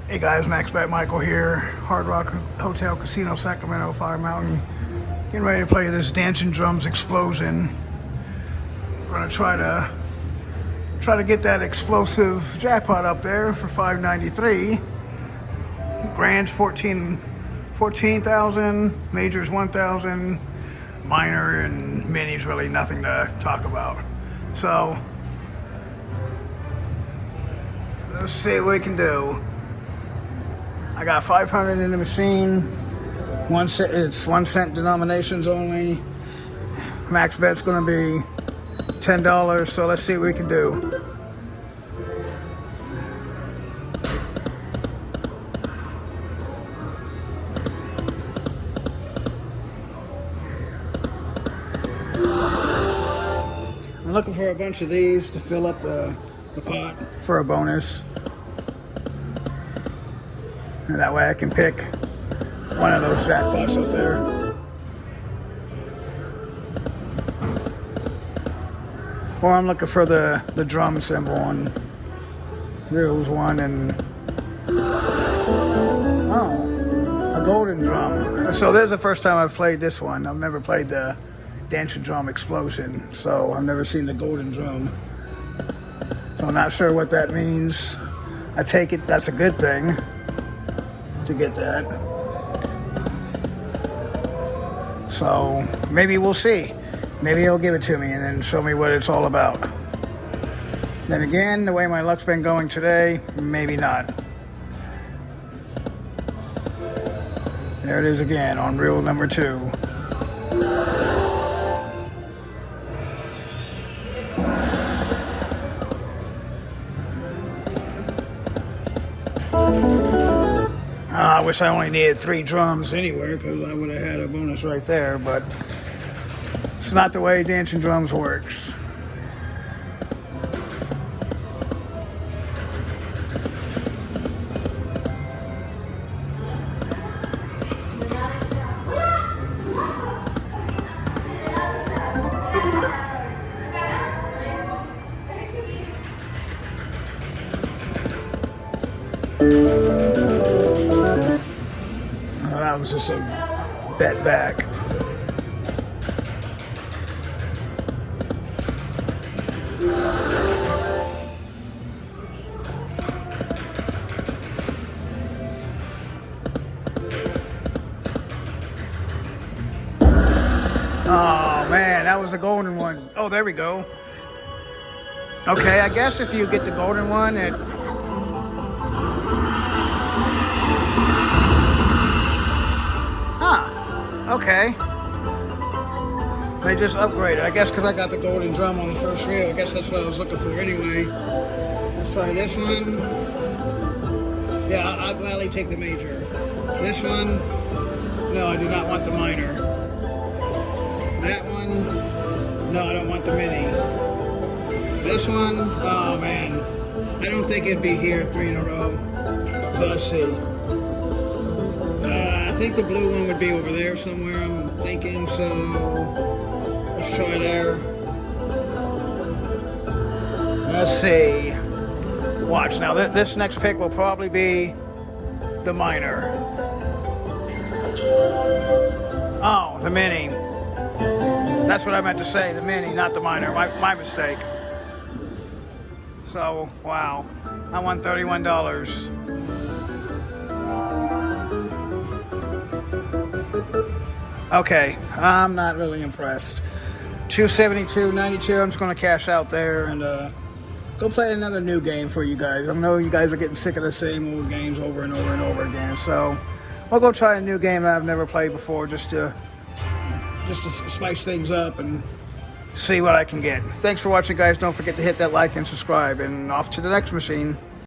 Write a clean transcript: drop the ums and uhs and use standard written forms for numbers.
Hey guys, Max Bet Michael here. Hard Rock Hotel Casino, Sacramento, Fire Mountain. Getting ready to play this Dancing Drums Explosion. I'm gonna try to get that explosive jackpot up there for $593. Grand's 14,000, majors 1,000, minor and mini's really nothing to talk about. So let's see what we can do. I got 500 in the machine. It's 1 cent denominations only. Max bet's gonna be $10, so let's see what we can do. I'm looking for a bunch of these to fill up the pot for a bonus. And that way I can pick one of those jackpots up there. Or I'm looking for the drum symbol on Reels 1 and... Oh, a golden drum. So this is the first time I've played this one. I've never played the Dancing Drum Explosion, so I've never seen the golden drum. So I'm not sure what that means. I take it that's a good thing to get that. So maybe we'll see. Maybe he'll give it to me and then show me what it's all about. Then again, the way my luck's been going today, maybe not. There it is again on reel number 2. I wish I only needed 3 drums anywhere because I would have had a bonus right there, but it's not the way Dancing Drums works. That was just a bet back. Oh man, that was the golden one. Oh, there we go. Okay, I guess if you get the golden one, it... Okay. They just upgraded. I guess because I got the golden drum on the first reel. I guess that's what I was looking for anyway. Let's try this one. Yeah, I'll gladly take the major. This one. No, I do not want the minor. That one. No, I don't want the mini. This one. Oh man. I don't think it'd be here 3 in a row. So let's see. I think the blue one would be over there somewhere, I'm thinking, so let's try there. Let's see. Watch, now this next pick will probably be the minor. Oh, the mini. That's what I meant to say, the mini, not the minor, my mistake. So, wow, I won $31. Okay, I'm not really impressed. 272.92. I'm just going to cash out there and go play another new game for you guys. I know you guys are getting sick of the same old games over and over and over again. So I'll go try a new game that I've never played before just to spice things up and see what I can get. Thanks for watching, guys. Don't forget to hit that like and subscribe. And off to the next machine.